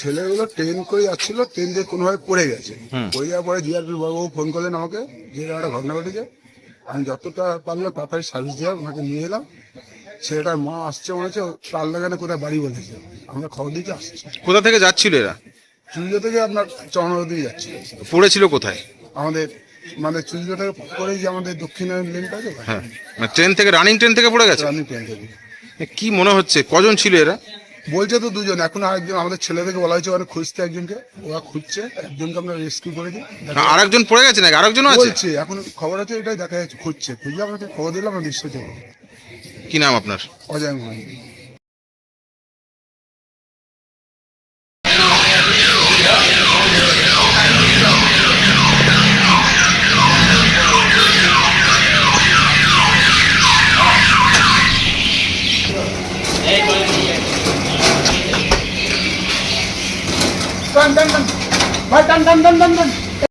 ছেলেগুলো ট্রেন করে যাচ্ছিল, ট্রেন দিয়ে কোনোভাবে পড়ে গেছে। পড়ে যাওয়ার পরে জিআরপি বাবু ফোন করলেন আমাকে, যে একটা ঘটনা ঘটেছে। আমি যতটা পারলাম তাড়াতাড়ি সার্ভিস দেওয়ার ওনাকে নিয়ে এলাম। ছেলেটার মা আসছে মনে হচ্ছে, তার লাগানে কোথায় বাড়ি বলেছে, আমরা খবর দিতে আসছি। কোথা থেকে যাচ্ছিল এরা? চুলিজো থেকে আপনার চন্দ্র দিয়ে যাচ্ছি। পড়েছিল কোথায়? আমাদের মানে চুলিজো থেকে করে যে আমাদের দক্ষিণের লেনটা আছে, হ্যাঁ, ট্রেন থেকে, রানিং ট্রেন থেকে পড়ে গেছে। রানি ট্রেন থেকে। কি মনে হচ্ছে কজন ছিল এরা? বলছে তো দুজন, এখন আরেকজন আমাদের ছেলে থেকে বলা হয়েছে ওখানে খুঁজতে, একজনকে ওরা খুঁজছে, একজনকে আমরা রেস্কিউ করে দিই। আরেকজন পড়ে গেছে নাকি? আরেকজন আছে বলছে, এখন খবর আছে এটাই দেখা যাচ্ছে, খুঁজছে, খুঁজলে আমাকে খবর দিলাম, আমরা নিশ্চয় যাবো। কি নাম আপনার? অজয় মহান। Done.